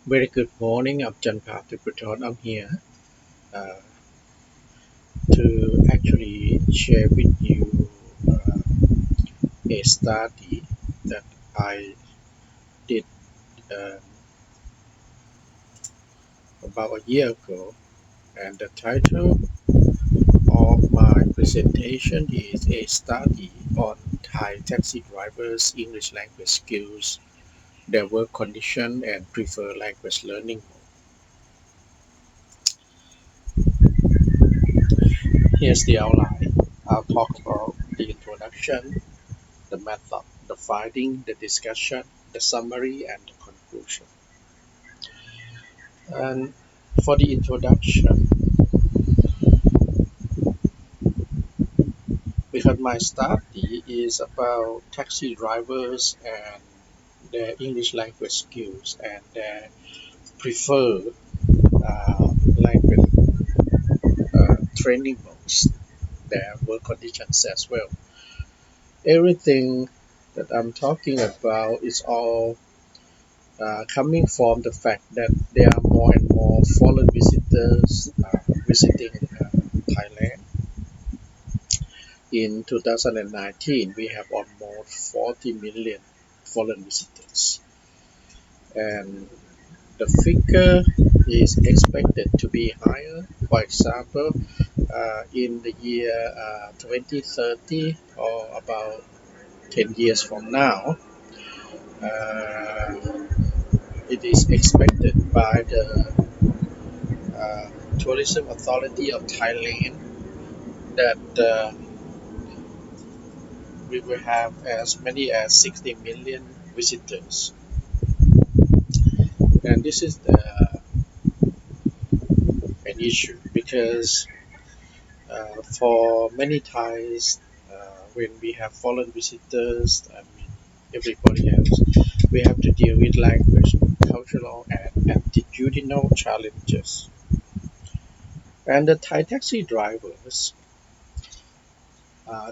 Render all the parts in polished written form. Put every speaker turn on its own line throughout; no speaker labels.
Very good morning. I'm Janpha Thadphoothon. I'm here uh, to actually share with you a study that I did um, about a year ago. And the title of my presentation is a study on Thai taxi drivers' English language skills, their work condition, and preferred language learning mode. Here's the outline. I'll talk about the introduction, the method, the finding, the discussion, the summary, and the conclusion. And for the introduction, because my study is about taxi drivers and their English language skills and their preferred language training modes, their work conditions as well. Everything that I'm talking about is all coming from the fact that there are more and more foreign visitors visiting Thailand. In 2019, we have almost 40 million foreign visitors, and the figure is expected to be higher. For example, in the year 2030 or about 10 years from now, uh, it is expected by the uh, Tourism Authority of Thailand that we will have as many as 60 million visitors. And this is an issue because for many Thais, when we have foreign visitors, I mean, everybody else, we have to deal with language, cultural, and attitudinal challenges. And the Thai taxi drivers,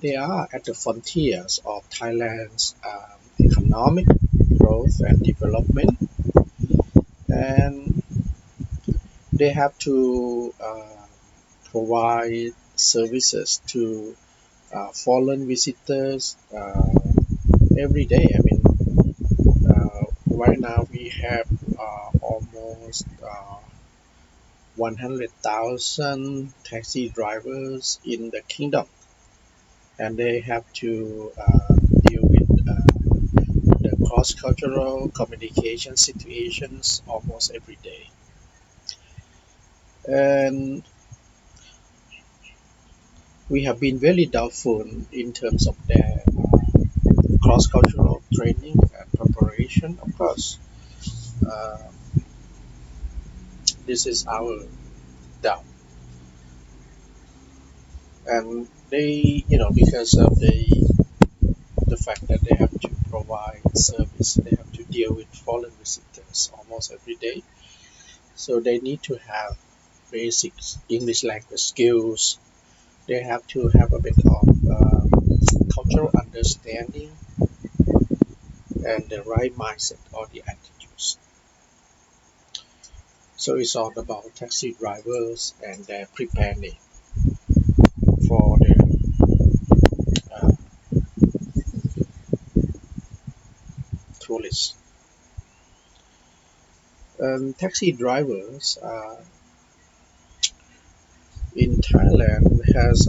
they are at the frontiers of Thailand's economic growth and development, and they have to provide services to foreign visitors every day. I mean, right now we have almost 100,000 taxi drivers in the kingdom, and they have to deal with the cross-cultural communication situations almost every day. And we have been very doubtful in terms of their cross-cultural training and preparation. Of course, uh, this is our doubt, and they, because of the fact that they have to provide service, they have to deal with foreign visitors almost every day. So they need to have basic English language skills. They have to have a bit of cultural understanding and the right mindset or the attitudes. So it's all about taxi drivers and their preparing for the uh, tourists. Taxi drivers in Thailand has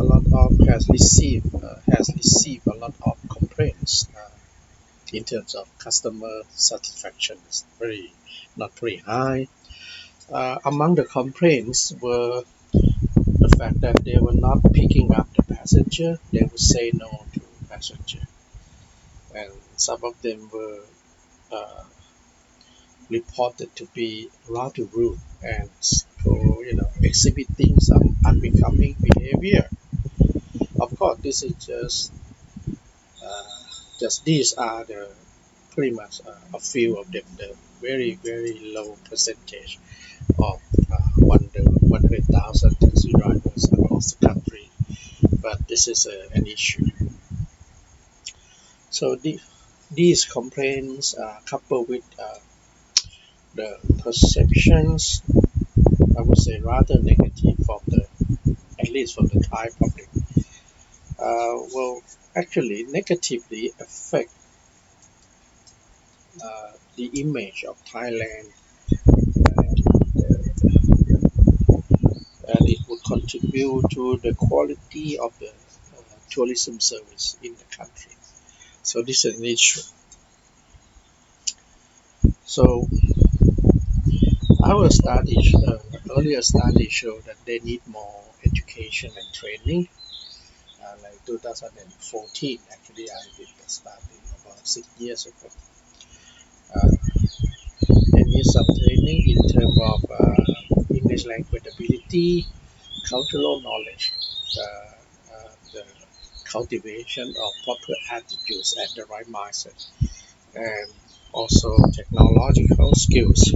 received a lot of complaints in terms of customer satisfaction. It's very not very high. Among the complaints were the fact that they were not picking up the passenger. They would say no to passenger, and some of them were uh, reported to be rather rude and exhibiting some unbecoming behavior. Of course, this is uh, just these are the pretty much a few of them, the very very low percentage of 100,000 taxi drivers across the country. But this is an issue. So these complaints coupled with the perceptions, I would say, rather negative from the, at least from the Thai public, will actually negatively affect the image of Thailand, and it would contribute to the quality of the tourism service in the country. So this is an issue. So our studies, earlier studies show that they need more education and training. Like 2014, actually, I did the study about 6 years ago. Uh, they need some training in terms of English language ability, cultural knowledge, the cultivation of proper attitudes and the right mindset, and also technological skills.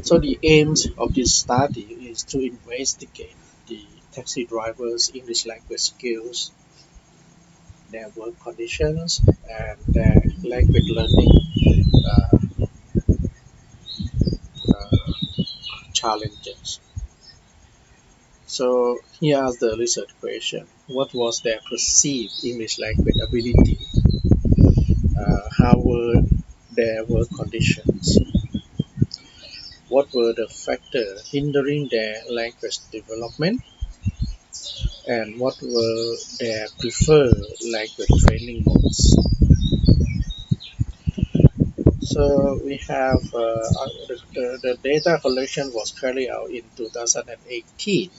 So the aims of this study is to investigate the taxi drivers' English language skills, their work conditions, and their language learning uh, uh, challenges. So here are the research question. What was their perceived English language ability? How were their work conditions? What were the factors hindering their language development? And what were their preferred language training modes? So we have the data collection was carried out in 2018.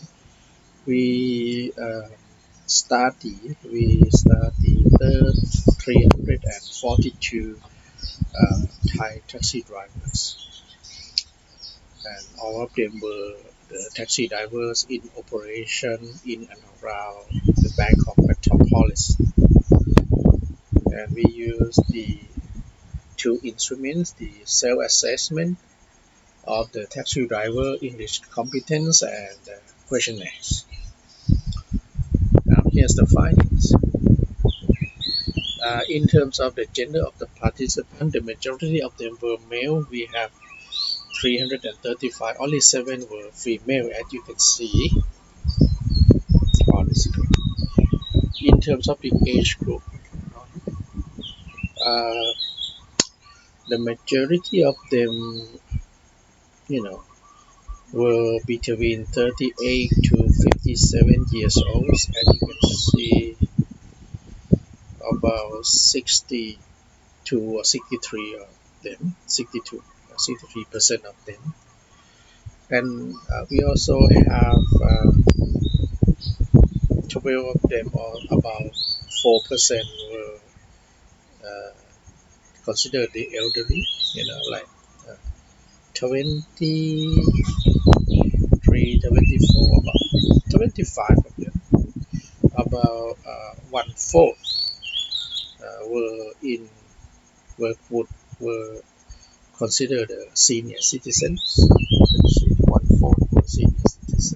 We studied 342 Thai taxi drivers, and all of them were the taxi drivers in operation in and around the Bangkok metropolis. And we used the two instruments, the self-assessment of the taxi driver English competence and questionnaires. Now here's the findings. In terms of the gender of the participant, the majority of them were male. We have 335, only 7 were female, as you can see on the screen. In terms of the age group, uh, the majority of them, you know, were between 38 to 57 years old. As you can see, about 62 or 63 of them, 62, 63% of them. And we also have 12 of them, or about 4% were uh, considered the elderly, like uh, 23, 24, about 25 of them. About one fourth were in were considered senior citizens. One fourth were senior citizens.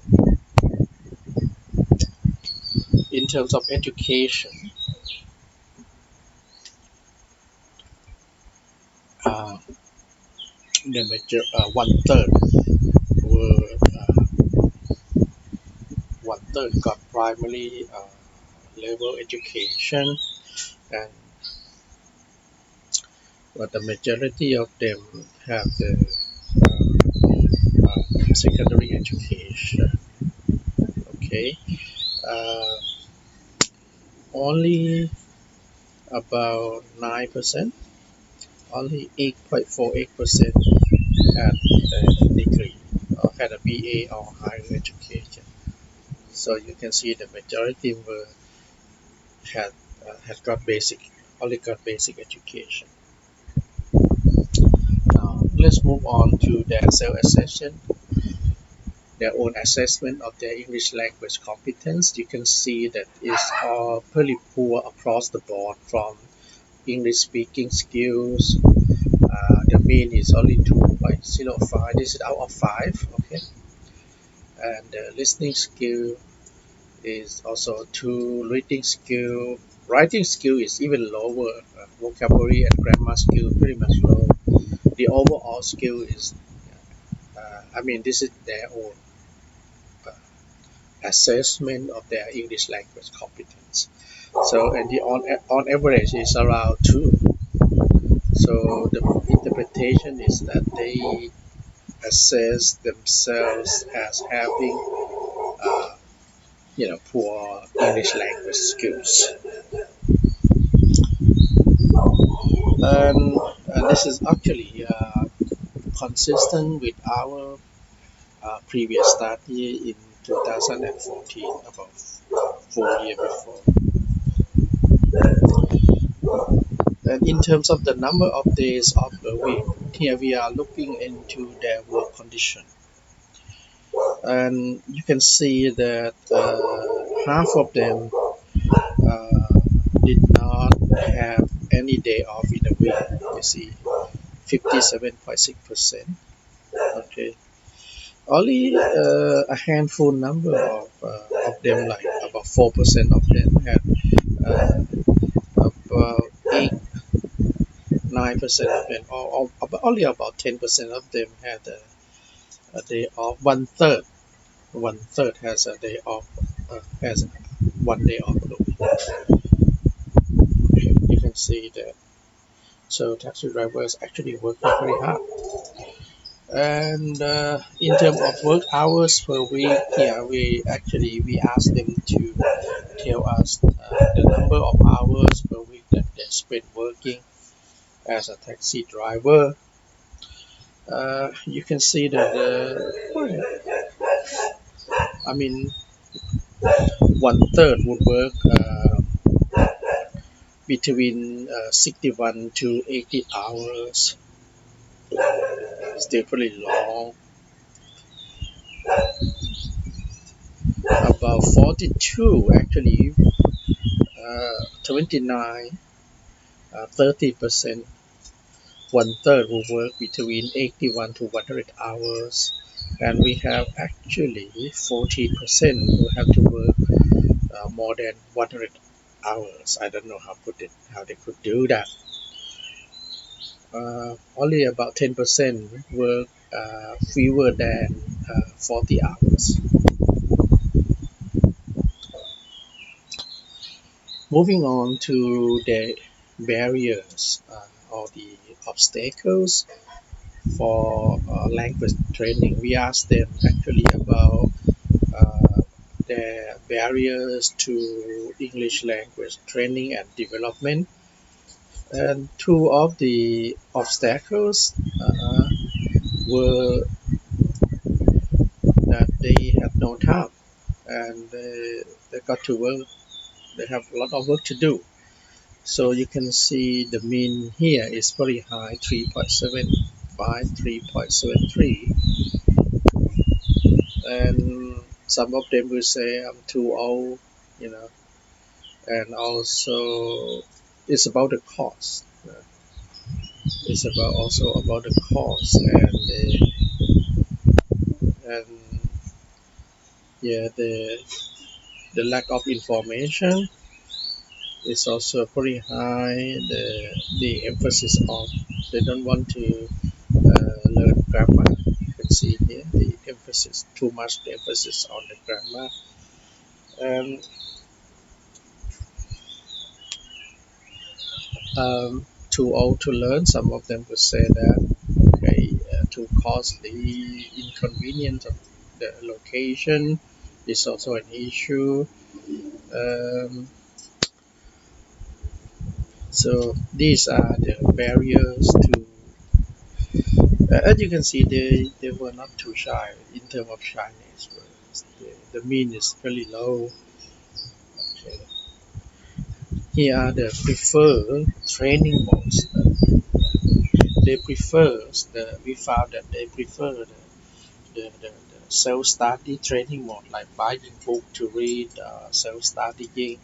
In terms of education, uh, the major one third were one third got primary level education, and but the majority of them have the secondary education. Okay, uh, only about 9%, only 8.48% had a degree or had a BA or higher education. So you can see the majority were had had got basic, only got basic education. Now let's move on to their self-assessment, their own assessment of their English language competence. You can see that it's all pretty poor across the board, from English speaking skills. The mean is only 2.05. This is out of 5. Okay, and the listening skill is also 2. Reading skill, writing skill is even lower. Vocabulary and grammar skill pretty much low. the overall skill is, I mean, this is their own uh, assessment of their English language competence. So, and the on average is around 2. So the interpretation is that they assess themselves as having, uh, poor English language skills. And this is actually consistent with our previous study in 2014, about 4 years before. And in terms of the number of days of the week, here we are looking into their work condition. And you can see that half of them uh, did not have any day off in a week. You see, 57.6%. Okay, only a handful number of them, like about 4% of them, had about 8-9% of them, or only about 10% of them had a day off. One third has a day off, has 1 day off a week. You can see that. So taxi drivers actually work very hard. And in terms of work hours per week, yeah, we asked them to tell us the number of hours per week that they spend working as a taxi driver. You can see that I mean, one third would work between 61 to 80 hours. Still pretty long. About 42 actually, 29, 30%. One third will work between 81 to 100 hours, and we have actually 14% who have to work more than 100 hours. I don't know how they could do that. Only about 10% work fewer than 40 hours. Moving on to the barriers or the obstacles for language training, we asked them actually about the barriers to English language training and development. And two of the obstacles were that they have no time, and they got to work. They have a lot of work to do. So you can see the mean here is very high, 3.75, 3.73. And some of them will say I'm too old, you know, and also it's about the cost. It's about also about the cost and yeah, the lack of information is also pretty high. The emphasis on they don't want to learn grammar. You can see here the emphasis too much. The emphasis on the grammar, and too old to learn. Some of them would say that okay, too costly, inconvenient of the location is also an issue. Um, so these are the barriers to. As you can see, they were not too shy in terms of shyness. The mean is very low. Okay. Here are the preferred training modes. They prefer we found that they prefer the self-study training mode, like buying book to read, self-studying.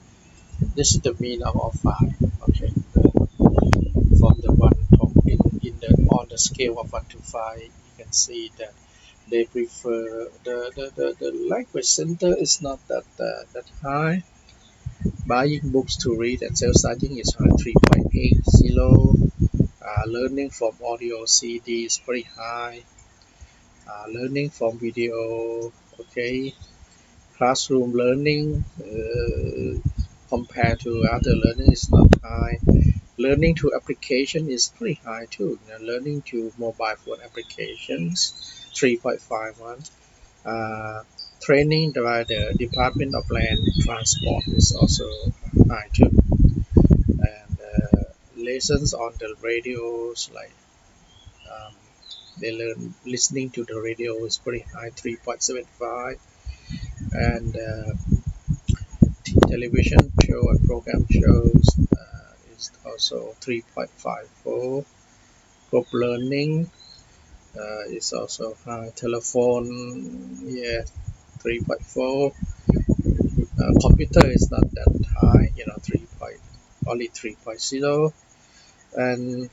This is the mean of all five. Okay, from the one from in the on the scale of 1 to 5, you can see that they prefer the language center is not that high. Buying books to read and self-studying is high, 3.80. Learning from audio CD is very high. Learning from video, okay. Classroom learning compared to other learning is not high. Learning to application is pretty high too. Learning to mobile phone applications, 3.51. Uh, Training by the Department of Land Transport is also high too. And lessons on the radios, like um, they learn listening to the radio is pretty high, 3.75. And television show and program shows is also 3.54. Group learning is also high. Telephone, yeah, 3.4. Computer is not that high, 3 point, only 3.0. And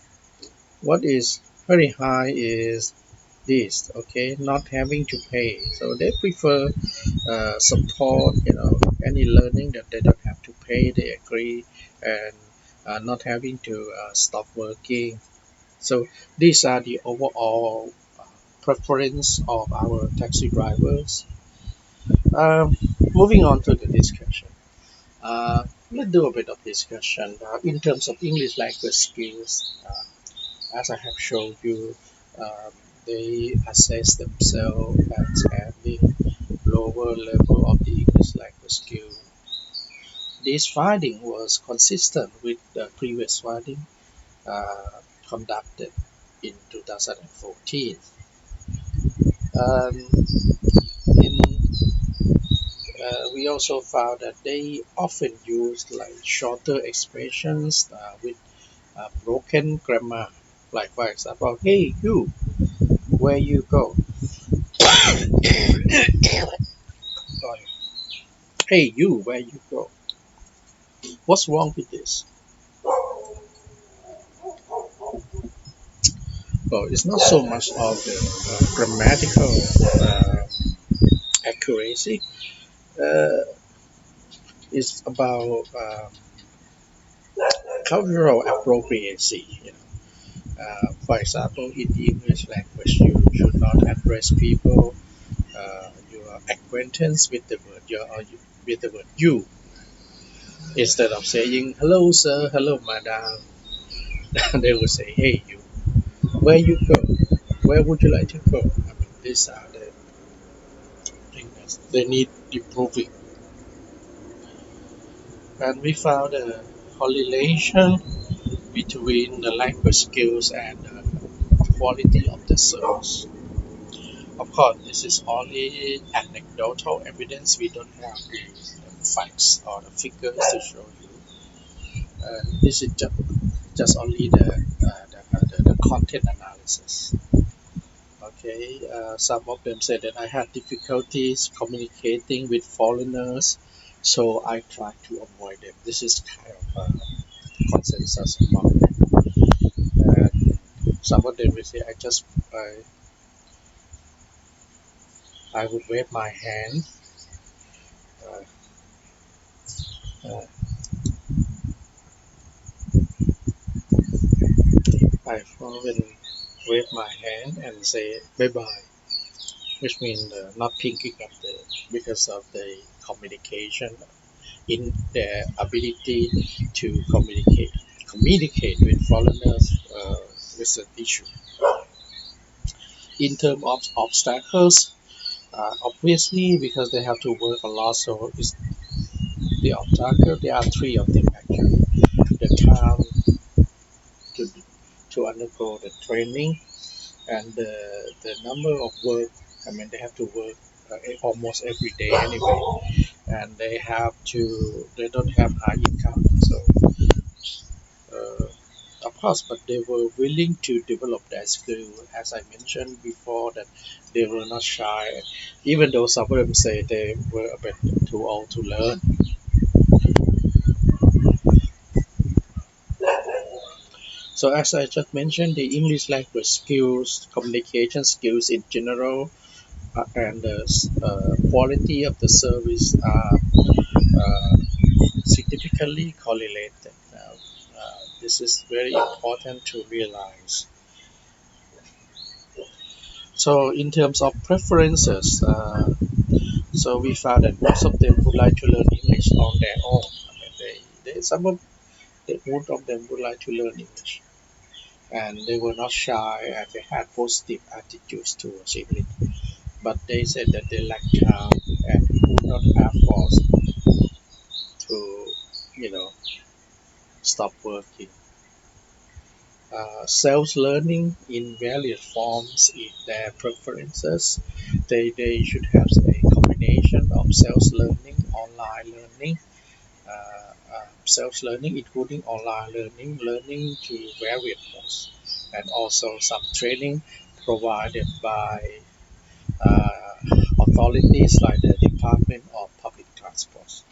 what is very high is this, okay, not having to pay. So they prefer support, any learning that they don't have to pay, they agree, and not having to stop working. So these are the overall preference of our taxi drivers. Moving on to the discussion. Let's do a bit of discussion in terms of English language skills. As I have shown you, um, they assess themselves as having lower level of the English language skill. This finding was consistent with the previous finding conducted in 2014. Um, in We also found that they often use like shorter expressions with broken grammar. Like for example, "Hey you, where you go?" Sorry. "Hey you, where you go?" What's wrong with this? Well, it's not so much of the grammatical accuracy. Uh, it's about cultural appropriacy. For example, in the English language, you should not address people your acquaintance with the word with the word you. Instead of saying hello sir, hello madam, they will say hey you. Where you go? Where would you like to go? I mean, these are the things that they need improving. And we found a correlation between the language skills and the quality of the service. Of course, this is only anecdotal evidence. We don't have the facts or the figures to show you. This is just only the content analysis. Okay, some of them say that I had difficulties communicating with foreigners, so I try to avoid them. This is kind of a consensus among them. And some of them will say I would wave my hand. Uh, uh, I often wave my hand and say bye bye, which means not picking up because of the communication in their ability to communicate with foreigners is an issue. In terms of obstacles, obviously because they have to work a lot, so it's the obstacle. There are three of them actually. The time to to undergo the training and the number of work. I mean, they have to work almost every day anyway, and they don't have high income, so uh, of course, but they were willing to develop that skill. As I mentioned before, that they were not shy, even though some of them say they were a bit too old to learn. So, as I just mentioned, the English language skills, communication skills in general, and the quality of the service are significantly correlated. this is very important to realize. So in terms of preferences, so we found that most of them would like to learn English on their own. I mean, some of most of them would like to learn English, and they were not shy and they had positive attitudes towards English. But they said that they lacked time and would not have force to, you know, stop working. Self-learning in various forms in their preferences. They should have a combination of self-learning, online learning, self-learning including online learning, learning to various modes, and also some training provided by uh, authorities like the Department of Public Transport.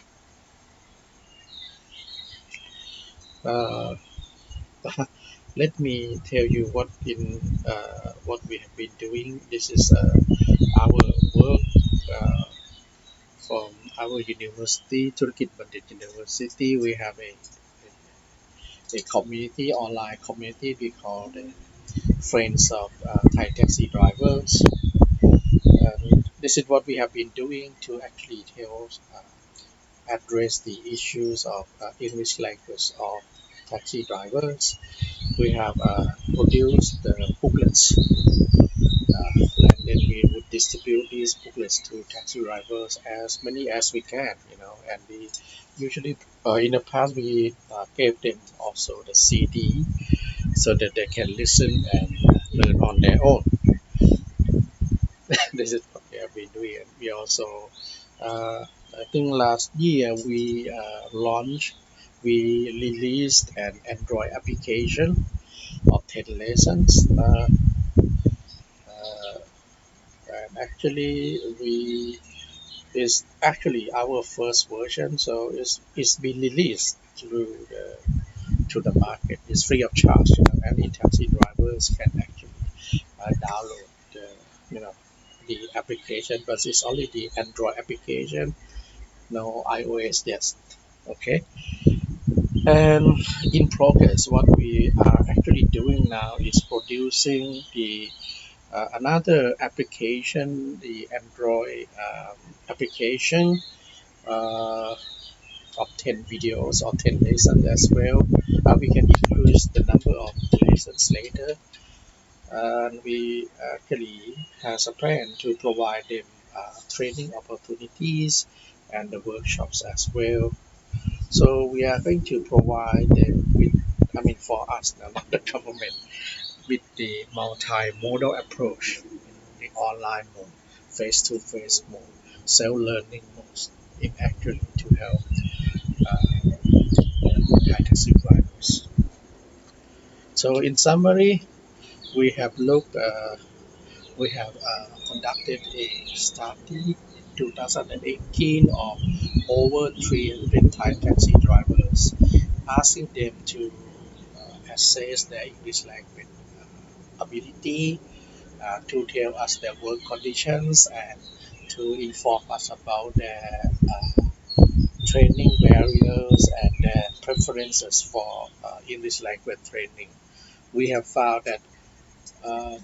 Uh, Let me tell you what we have been doing. This is our work uh, from our university, Turkit Bandit University. We have a community, online community we call the Friends of Thai Taxi Drivers. This is what we have been doing to actually help address the issues of English language of taxi drivers. We have produced the booklets, and then we would distribute these booklets to taxi drivers as many as we can, and we usually in the past we gave them also the CD so that they can listen and learn on their own. This is what we have been doing. And we also, I think last year we released an Android application of 10 lessons. Uh, and actually, we is actually our first version, so it's been released to the market. It's free of charge. Any taxi drivers can actually download you know the application, but it's only the Android application, no iOS yet. Okay, and in progress, what we are actually doing now is producing the another application, the Android application uh, of 10 videos or 10 lessons as well. We can increase the number of lessons later, and we actually has a plan to provide them training opportunities and the workshops as well. So we are going to provide them with, I mean, for us, not the government, with the multimodal approach, the online mode, face-to-face mode, self-learning modes, in actually to help taxi drivers. So in summary, we have looked, we have conducted a study in 2018 of over 300 Thai taxi drivers, asking them to assess their English language ability, to tell us their work conditions, and to inform us about their training barriers and their preferences for English language training. We have found that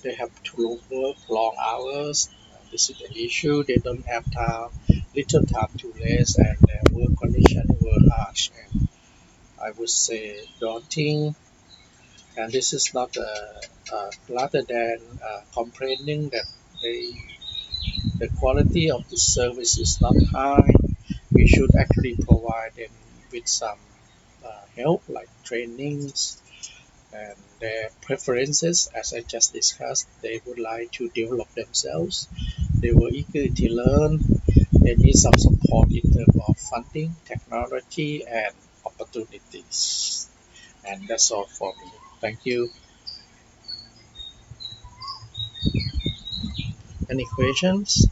they have to work long hours. This is the issue. They don't have time, little time to rest, and their work conditions were harsh and I would say daunting. And this is not rather than complaining that they, the quality of the service is not high. We should actually provide them with some help like trainings and their preferences. As I just discussed, they would like to develop themselves. They were eager to learn. They need some support in terms of funding, technology, and opportunities. And that's all for me. Thank you. Any questions?